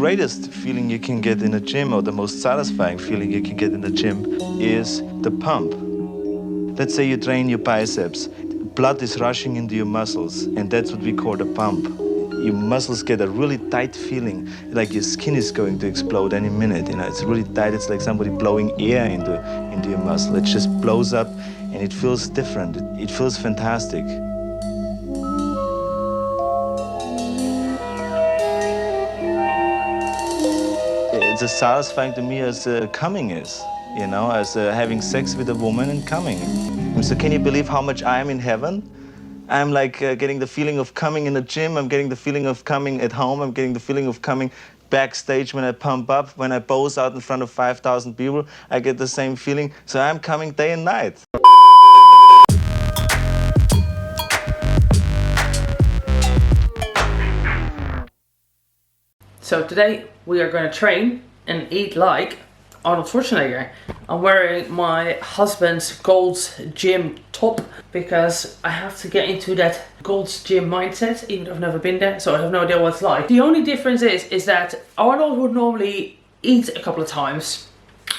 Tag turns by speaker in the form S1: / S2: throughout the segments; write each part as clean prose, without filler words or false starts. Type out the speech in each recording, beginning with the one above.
S1: greatest feeling you can get in a gym, or the most satisfying feeling you can get in the gym, is the pump. Let's say you train your biceps. Blood is rushing into your muscles, and that's what we call the pump. Your muscles get a really tight feeling, like your skin is going to explode any minute. You know, it's really tight. It's like somebody blowing air into your muscle. It just blows up, and it feels different. It feels fantastic. It's as satisfying to me as coming is, you know, as having sex with a woman and coming. So can you believe how much I am in heaven? I'm like getting the feeling of coming in the gym. I'm getting the feeling of coming at home. I'm getting the feeling of coming backstage when I pump up, when I pose out in front of 5,000 people. I get the same feeling. So I'm coming day and night.
S2: So today we are going to train and eat like Arnold Schwarzenegger. I'm wearing my husband's Gold's Gym top because I have to get into that Gold's Gym mindset, even though I've never been there, so I have no idea what it's like. The only difference is that Arnold would normally eat a couple of times.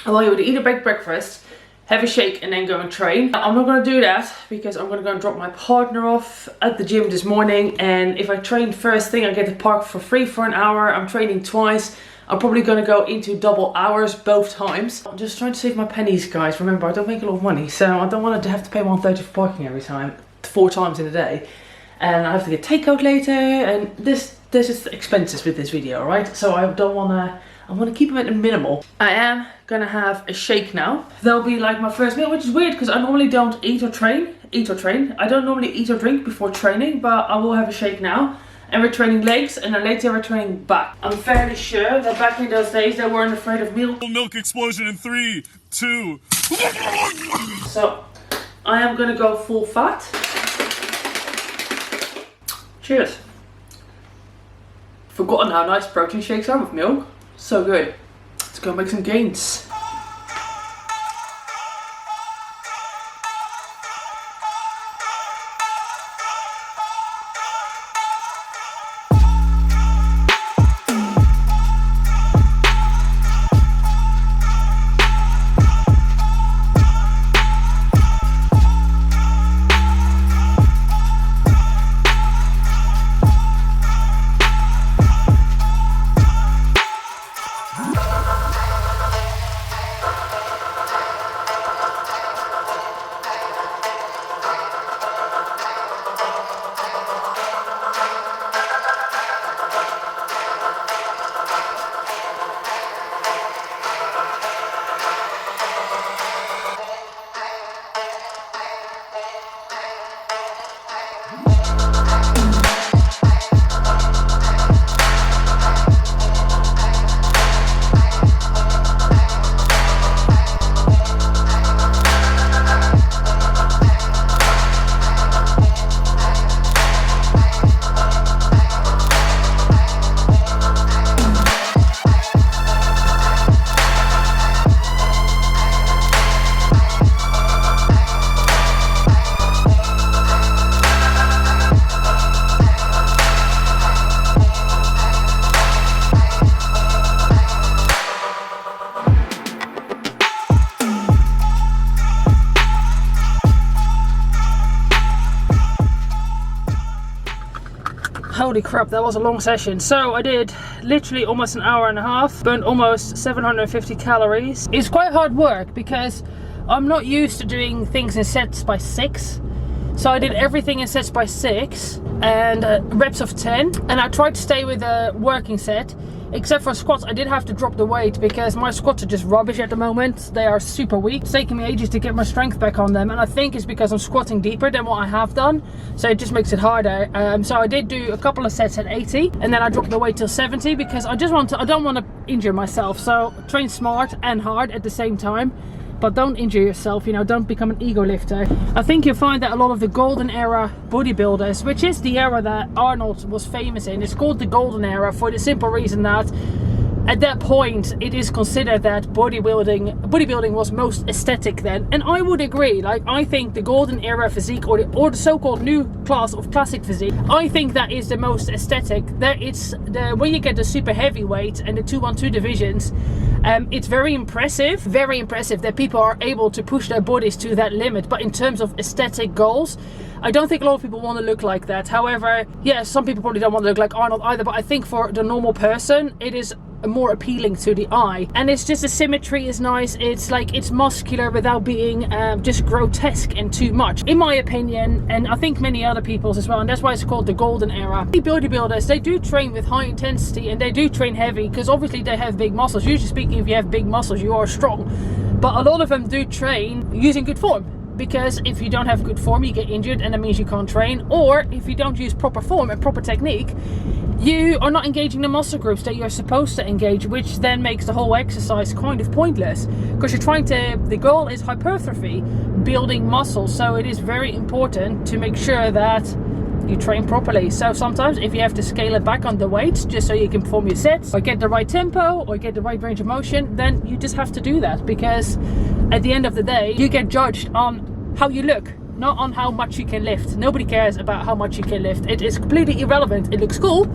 S2: Although he would eat a big breakfast, have a shake and then go and train. I'm not going to do that because I'm going to go and drop my partner off at the gym this morning, and if I train first thing I get to park for free for an hour. I'm training twice. I'm probably going to go into double hours both times. I'm just trying to save my pennies, guys. Remember, I don't make a lot of money, so I don't want to have to pay $1.30 for parking every time, 4 times in a day. And I have to get takeout later, and this is expenses with this video, right? So I don't want to, I want to keep them at a minimal. I am going to have a shake now. That'll be like my first meal, which is weird because I normally don't eat or train. I don't normally eat or drink before training, but I will have a shake now. And we're training legs, and then later we're training back. I'm fairly sure that back in those days they weren't afraid of milk
S3: explosion in 3, 2.
S2: So I am gonna go full fat. Cheers. Forgotten how nice protein shakes are with milk. So good. Let's go make some gains. Holy crap, that was a long session. So I did literally almost an hour and a half, burned almost 750 calories. It's quite hard work because I'm not used to doing things in sets by 6. So I did everything in sets by 6 and reps of 10. And I tried to stay with a working set. Except for squats, I did have to drop the weight because my squats are just rubbish at the moment. They are super weak. It's taking me ages to get my strength back on them, and I think it's because I'm squatting deeper than what I have done, so it just makes it harder. So I did do a couple of sets at 80, and then I dropped the weight till 70 because I don't want to injure myself. So train smart and hard at the same time, but don't injure yourself, you know, don't become an ego lifter. I think you'll find that a lot of the golden era bodybuilders, which is the era that Arnold was famous in, it's called the golden era for the simple reason that
S4: at that point it is considered that bodybuilding was most aesthetic then, and I would agree. Like, I think the golden era physique, or the so-called new class of classic physique, I think that is the most aesthetic. That it's the when you get the super heavyweight and the 212 divisions, it's very impressive that people are able to push their bodies to that limit. But in terms of aesthetic goals, I don't think a lot of people want to look like that. However, yeah, some people probably don't want to look like Arnold either, but I think for the normal person it is more appealing to the eye, and it's just the symmetry is nice. It's like, it's muscular without being just grotesque and too much, in my opinion, and I think many other people's as well, and that's why it's called the golden era. The bodybuilders, they do train with high intensity and they do train heavy because obviously they have big muscles. Usually speaking, if you have big muscles you are strong, but a lot of them do train using good form, because if you don't have good form you get injured and that means you can't train, or if you don't use proper form and proper technique, you are not engaging the muscle groups that you're supposed to engage, which then makes the whole exercise kind of pointless, because you're trying to, the goal is hypertrophy, building muscle. So it is very important to make sure that you train properly. So sometimes if you have to scale it back on the weights just so you can perform your sets or get the right tempo or get the right range of motion, then you just have to do that, because at the end of the day you get judged on how you look, not on how much you can lift. Nobody cares about how much you can lift. It is completely irrelevant. It looks cool,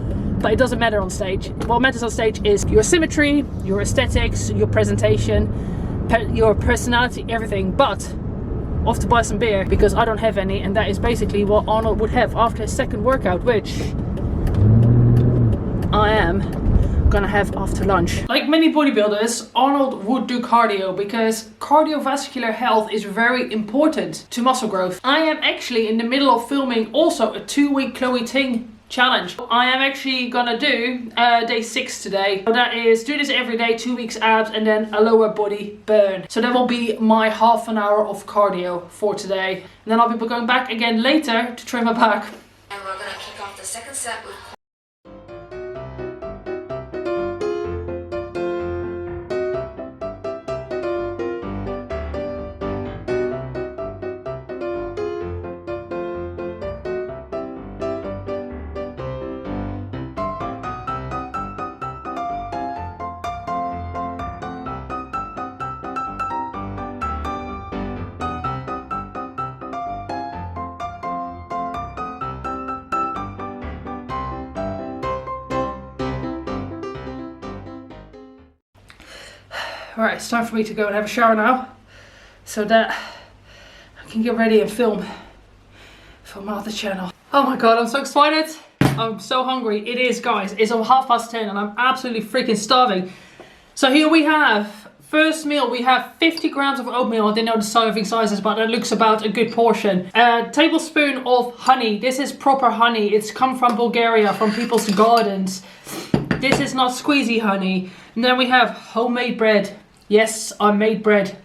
S4: but it doesn't matter on stage. What matters on stage is your symmetry, your aesthetics, your presentation, your personality, everything. But off to buy some beer, because I don't have any, and that is basically what Arnold would have after his second workout, which I am gonna have after lunch. Like many bodybuilders, Arnold would do cardio, because cardiovascular health is very important to muscle growth. I am actually in the middle of filming also a 2-week Chloe Ting challenge. I am actually gonna do day 6 today. So that is do this every day, 2 weeks abs and then a lower body burn. So that will be my half an hour of cardio for today. And then I'll be going back again later to train my back.
S5: And we're gonna kick off the second set with
S4: Alright, it's time for me to go and have a shower now, so that I can get ready and film for my other channel. Oh my god, I'm so excited. I'm so hungry. It is, guys, it's 10:30 and I'm absolutely freaking starving. So here we have, first meal, we have 50 grams of oatmeal. I didn't know the serving sizes, but it looks about a good portion. A tablespoon of honey. This is proper honey. It's come from Bulgaria, from people's gardens. This is not squeezy honey. And then we have homemade bread. Yes, I made bread.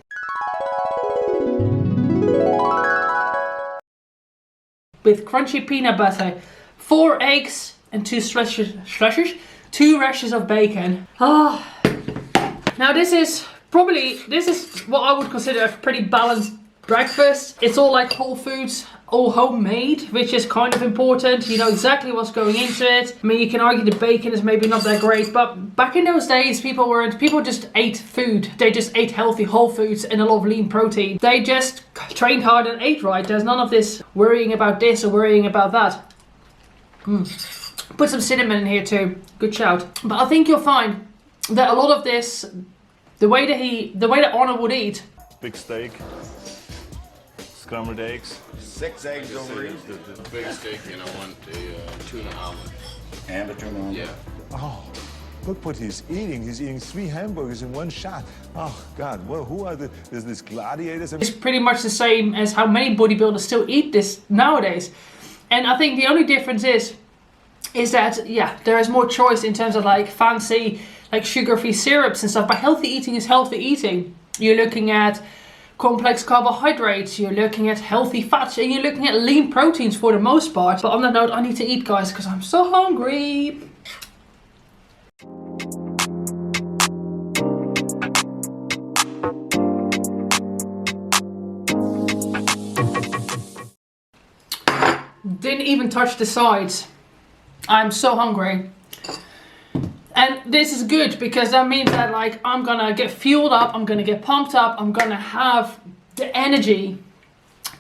S4: With crunchy peanut butter, 4 eggs and 2 rashers of bacon. Ah. Now this is what I would consider a pretty balanced breakfast. It's all like whole foods, all homemade, which is kind of important. You know exactly what's going into it. I mean, you can argue the bacon is maybe not that great, but back in those days, people just ate food. They just ate healthy whole foods and a lot of lean protein. They just trained hard and ate right. There's none of this worrying about this or worrying about that. Put some cinnamon in here too. Good shout. But I think you'll find that a lot of this, the way that Arnold would eat.
S1: Big steak, scrambled eggs.
S6: 6 eggs over each.
S7: The big steak, and I want a tuna omelet.
S6: And a tuna omelet.
S7: Yeah.
S8: Oh, look what he's eating. He's eating 3 hamburgers in one shot. Oh, God, well, who are these gladiators?
S4: It's pretty much the same as how many bodybuilders still eat this nowadays. And I think the only difference is that, yeah, there is more choice in terms of like fancy, like sugar-free syrups and stuff. But healthy eating is healthy eating. You're looking at complex carbohydrates, you're looking at healthy fats, and you're looking at lean proteins for the most part. But on that note, I need to eat, guys, because I'm so hungry. Didn't even touch the sides. I'm so hungry. And this is good because that means that like I'm gonna get fueled up, I'm gonna get pumped up, I'm gonna have the energy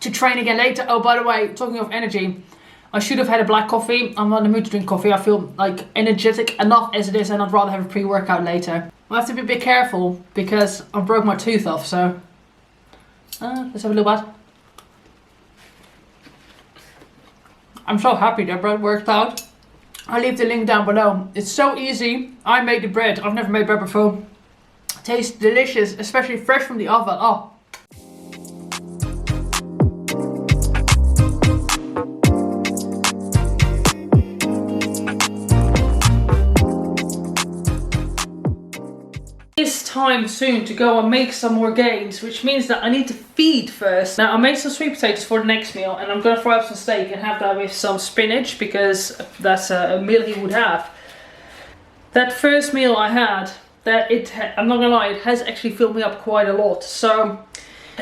S4: to train again later. Oh, by the way, talking of energy, I should have had a black coffee. I'm not in the mood to drink coffee. I feel like energetic enough as it is, and I'd rather have a pre-workout later. I have to be a bit careful because I broke my tooth off, so let's have a little bite. I'm so happy that bread worked out. I'll leave the link down below. It's so easy. I made the bread. I've never made bread before. Tastes delicious, especially fresh from the oven. Oh. It's time soon to go and make some more gains, which means that I need to feed first. Now I made some sweet potatoes for the next meal, and I'm gonna fry up some steak and have that with some spinach because that's a meal he would have. That first meal I had, I'm not gonna lie, it has actually filled me up quite a lot. So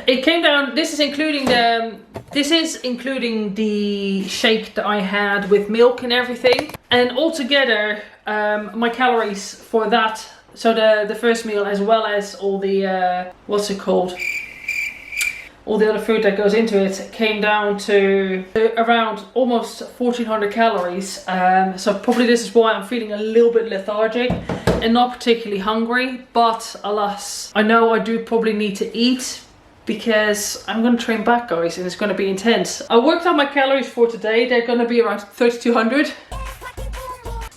S4: it came down. This is including the shake that I had with milk and everything, and altogether my calories for that. So the first meal, as well as all the, what's it called? All the other food that goes into it, came down to around almost 1400 calories. So probably this is why I'm feeling a little bit lethargic and not particularly hungry. But alas, I know I do probably need to eat because I'm going to train back, guys, and it's going to be intense. I worked out my calories for today. They're going to be around 3200.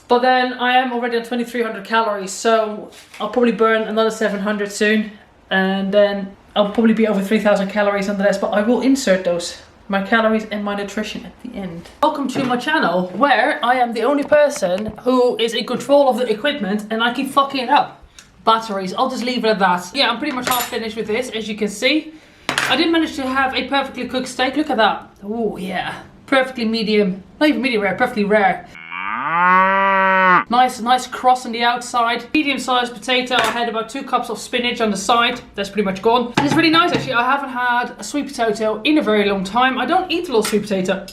S4: But then I am already on 2300 calories, so I'll probably burn another 700 soon, and then I'll probably be over 3000 calories on the rest, but I will insert those, my calories and my nutrition, at the end. Welcome to my channel, where I am the only person who is in control of the equipment and I keep fucking it up. Batteries, I'll just leave it at that. Yeah, I'm pretty much half finished with this, as you can see. I did manage to have a perfectly cooked steak, look at that. Oh yeah, perfectly medium, not even medium rare, perfectly rare. Nice cross on the outside. Medium-sized potato. I had about 2 cups of spinach on the side. That's pretty much gone. And it's really nice actually. I haven't had a sweet potato in a very long time. I don't eat a lot of sweet potato,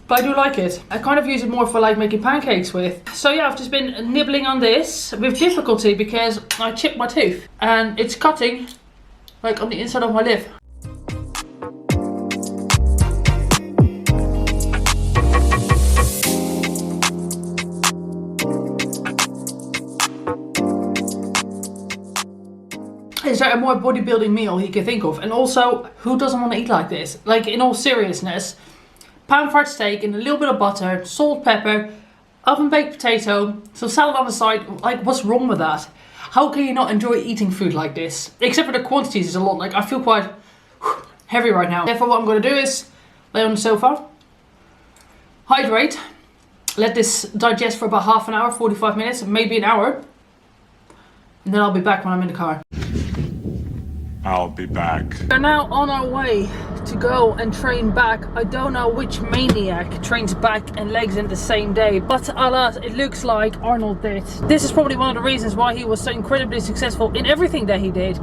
S4: but I do like it. I kind of use it more for like making pancakes with. So yeah, I've just been nibbling on this with difficulty because I chipped my tooth and it's cutting like on the inside of my lip. Is there a more bodybuilding meal you can think of? And also, who doesn't want to eat like this? Like, in all seriousness, pan-fried steak and a little bit of butter, salt, pepper, oven-baked potato, some salad on the side. Like, what's wrong with that? How can you not enjoy eating food like this? Except for the quantities is a lot. Like, I feel quite heavy right now. Therefore, what I'm going to do is lay on the sofa, hydrate, let this digest for about half an hour, 45 minutes, maybe an hour. And then I'll be back when I'm in the car.
S8: I'll be back.
S4: We're now on our way to go and train back. I don't know which maniac trains back and legs in the same day, but alas, it looks like Arnold did. This is probably one of the reasons why he was so incredibly successful in everything that he did.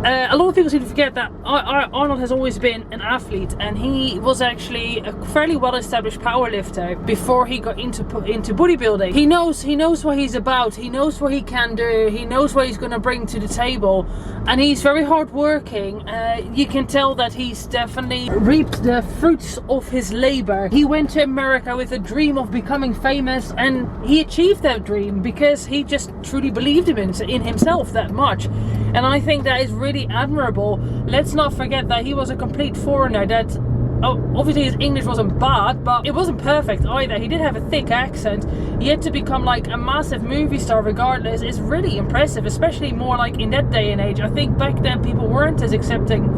S4: A lot of people seem to forget that Arnold has always been an athlete, and he was actually a fairly well-established powerlifter before he got into bodybuilding. He knows what he's about. He knows what he can do. He knows what he's going to bring to the table, and he's very hardworking. You can tell that he's definitely reaped the fruits of his labor. He went to America with a dream of becoming famous, and he achieved that dream because he just truly believed in himself that much. And I think that is really admirable. Let's not forget that he was a complete foreigner. That obviously his English wasn't bad, but it wasn't perfect either. He did have a thick accent, yet to become like a massive movie star regardless is really impressive, especially more like in that day and age. I think back then people weren't as accepting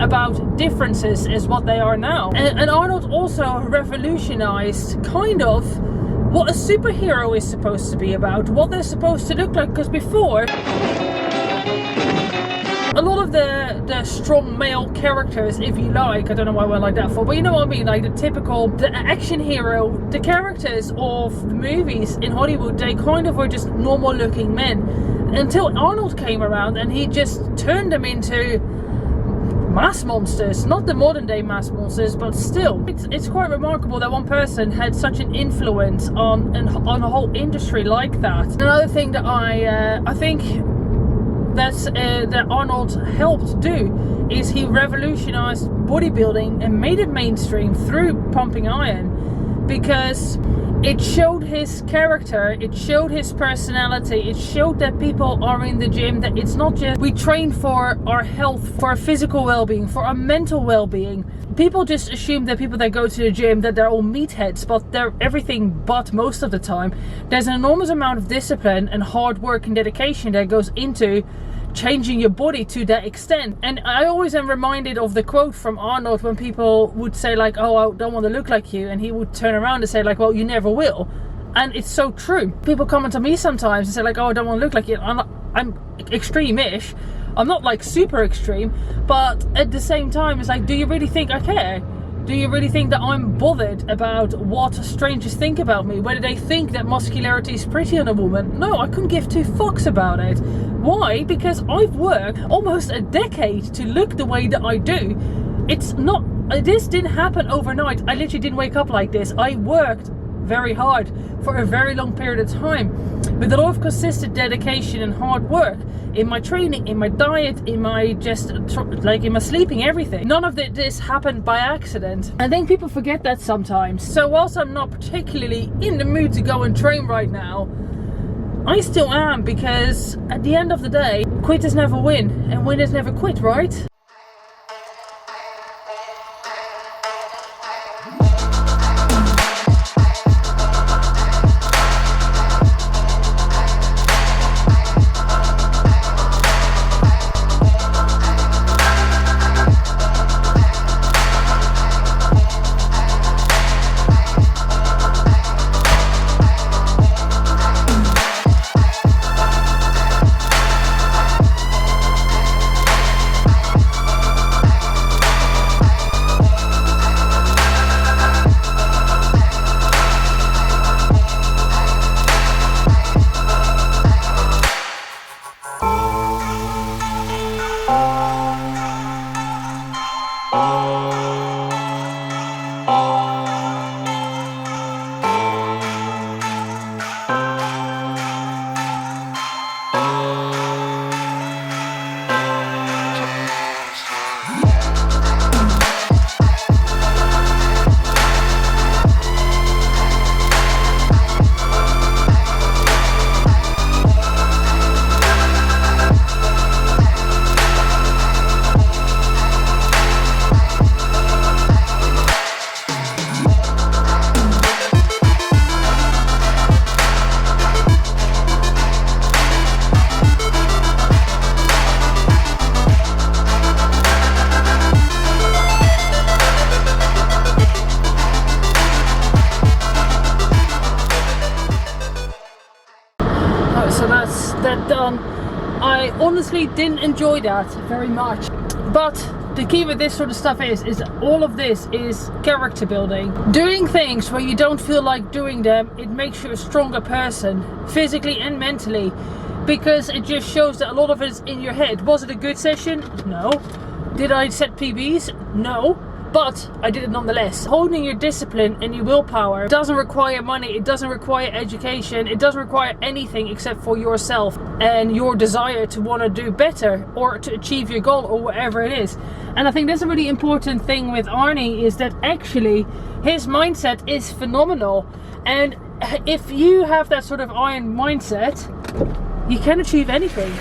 S4: about differences as what they are now. And Arnold also revolutionized kind of what a superhero is supposed to be about, what they're supposed to look like, because before a lot of the strong male characters, if you like, I don't know why I went like that for, but you know what I mean, like the action hero, the characters of the movies in Hollywood, they kind of were just normal looking men until Arnold came around and he just turned them into mass monsters, not the modern day mass monsters, but still, it's quite remarkable that one person had such an influence on a whole industry like that. Another thing that I think that Arnold helped do is he revolutionized bodybuilding and made it mainstream through pumping iron, because it showed his character, it showed his personality, it showed that people are in the gym, that it's not just we train for our health, for our physical well-being, for our mental well-being. People just assume that people that go to the gym that they're all meatheads, but they're everything but most of the time. There's an enormous amount of discipline and hard work and dedication that goes into changing your body to that extent. And I always am reminded of the quote from Arnold when people would say like, oh, I don't want to look like you, and he would turn around and say like, well, you never will. And it's so true. People comment on me sometimes and say like, oh, I don't want to look like you. I'm extreme-ish. I'm not like super extreme, but at the same time it's like, do you really think I care? Do you really think that I'm bothered about what strangers think about me? Whether they think that muscularity is pretty on a woman? No, I couldn't give two fucks about it. Why? Because I've worked almost a decade to look the way that I do. It's not, this didn't happen overnight. I literally didn't wake up like this. I worked very hard for a very long period of time with a lot of consistent dedication and hard work in my training, in my diet, in my in my sleeping, everything. None of this happened by accident. I think people forget that sometimes. So whilst I'm not particularly in the mood to go and train right now, I still am, because at the end of the day, quitters never win and winners never quit, right? So that's that done. I honestly didn't enjoy that very much, but the key with this sort of stuff is all of this is character building. Doing things where you don't feel like doing them, it makes you a stronger person, physically and mentally, because it just shows that a lot of it is in your head. Was it a good session? No. Did I set PBs? No. But I did it nonetheless. Holding your discipline and your willpower doesn't require money, it doesn't require education, it doesn't require anything except for yourself and your desire to want to do better or to achieve your goal or whatever it is. And I think that's a really important thing with Arnie, is that actually his mindset is phenomenal. And if you have that sort of iron mindset, you can achieve anything.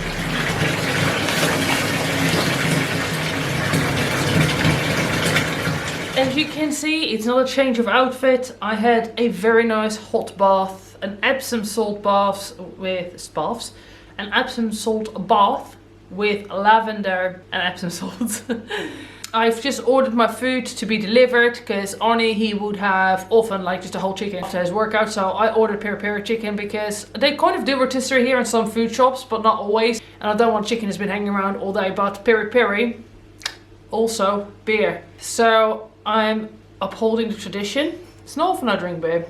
S4: As you can see, it's not a change of outfit. I had a very nice hot bath, an Epsom salt bath with lavender and Epsom salt. I've just ordered my food to be delivered because Arnie, he would have often like just a whole chicken after his workout. So I ordered peri-peri chicken because they kind of do rotisserie here in some food shops, but not always. And I don't want chicken that's been hanging around all day, but peri-peri, also beer. So I'm upholding the tradition. It's not often I drink beer.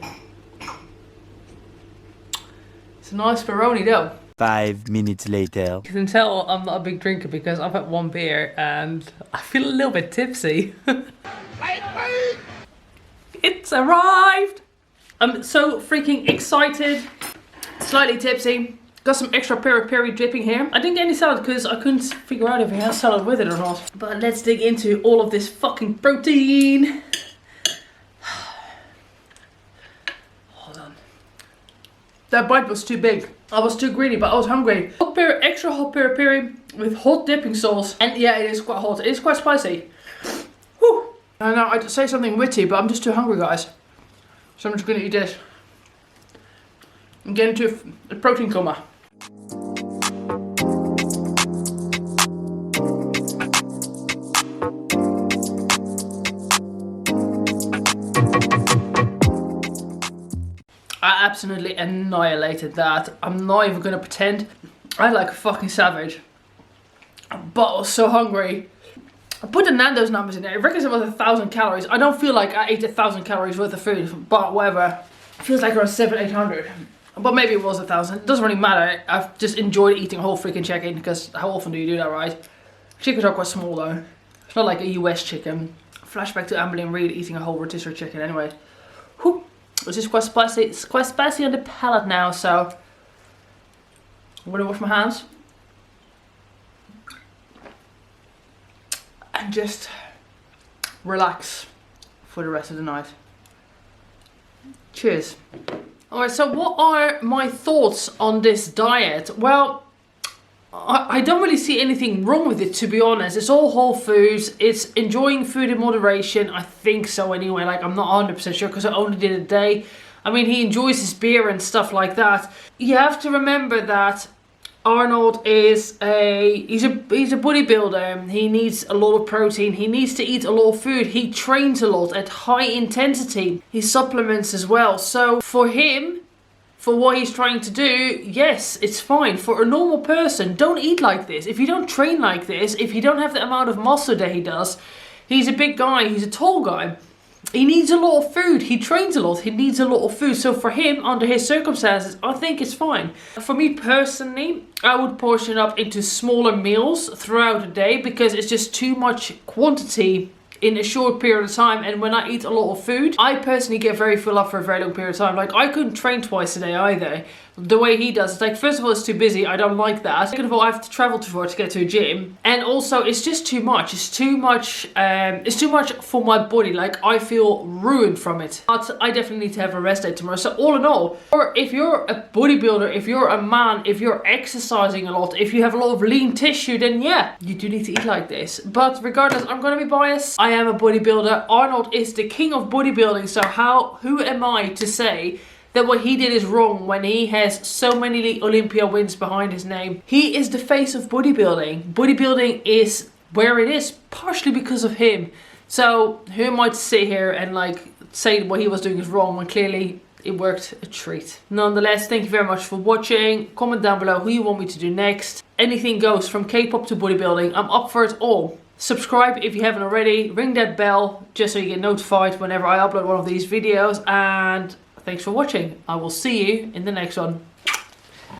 S4: It's a nice Peroni though.
S9: 5 minutes later.
S2: You can tell I'm not a big drinker because I've had one beer and I feel a little bit tipsy. It's arrived! I'm so freaking excited. Slightly tipsy. Got some extra peri-peri dripping here. I didn't get any salad because I couldn't figure out if he has salad with it or not. But let's dig into all of this fucking protein. Hold on. That bite was too big. I was too greedy, but I was hungry. Hot peri, extra hot peri-peri with hot dipping sauce. And yeah, it is quite hot. It is quite spicy. Whew. I know I'd say something witty, but I'm just too hungry, guys. So I'm just gonna eat this. I'm getting into a protein coma. I absolutely annihilated that. I'm not even gonna pretend. I like a fucking savage. But I was so hungry. I put the Nando's numbers in there. It reckons it was 1,000 calories. I don't feel like I ate 1,000 calories worth of food, but whatever. It feels like around 700-800. But maybe it was 1,000. It doesn't really matter. I've just enjoyed eating a whole freaking chicken because how often do you do that, right? Chickens are quite small though. It's not like a US chicken. Flashback to Amberlynn Reed eating a whole rotisserie chicken anyway. Whew. This is quite spicy. It's quite spicy on the palate now, so I'm gonna wash my hands. And just relax for the rest of the night. Cheers. Alright, so what are my thoughts on this diet? Well, I don't really see anything wrong with it, to be honest. It's all whole foods. It's enjoying food in moderation. I think so anyway. Like, I'm not 100% sure because I only did a day. I mean, he enjoys his beer and stuff like that. You have to remember that Arnold is he's a bodybuilder. He needs a lot of protein. He needs to eat a lot of food. He trains a lot at high intensity. He supplements as well. So for him, for what he's trying to do, yes, it's fine. For a normal person, don't eat like this. If you don't train like this, if you don't have the amount of muscle that he does, he's a big guy, he's a tall guy. He needs a lot of food. He trains a lot. He needs a lot of food. So for him, under his circumstances, I think it's fine. For me personally, I would portion up into smaller meals throughout the day because it's just too much quantity in a short period of time. And when I eat a lot of food, I personally get very full up for a very long period of time. Like, I couldn't train twice a day either. The way he does, it's like, first of all, it's too busy. I don't like that. Second of all, I have to travel too far to get to a gym. And also, it's just too much. It's too much for my body. Like, I feel ruined from it. But I definitely need to have a rest day tomorrow. So all in all, or if you're a bodybuilder, if you're a man, if you're exercising a lot, if you have a lot of lean tissue, then yeah, you do need to eat like this. But regardless, I'm gonna be biased. I am a bodybuilder. Arnold is the king of bodybuilding. So who am I to say that what he did is wrong when he has so many Olympia wins behind his name? He is the face of bodybuilding. Bodybuilding is where it is partially because of him. So who am I to sit here and like say what he was doing is wrong when clearly it worked a treat. Nonetheless, thank you very much for watching. Comment down below who you want me to do next. Anything goes from K-pop to bodybuilding. I'm up for it all. Subscribe if you haven't already. Ring that bell just so you get notified whenever I upload one of these videos. And thanks for watching. I will see you in the next one.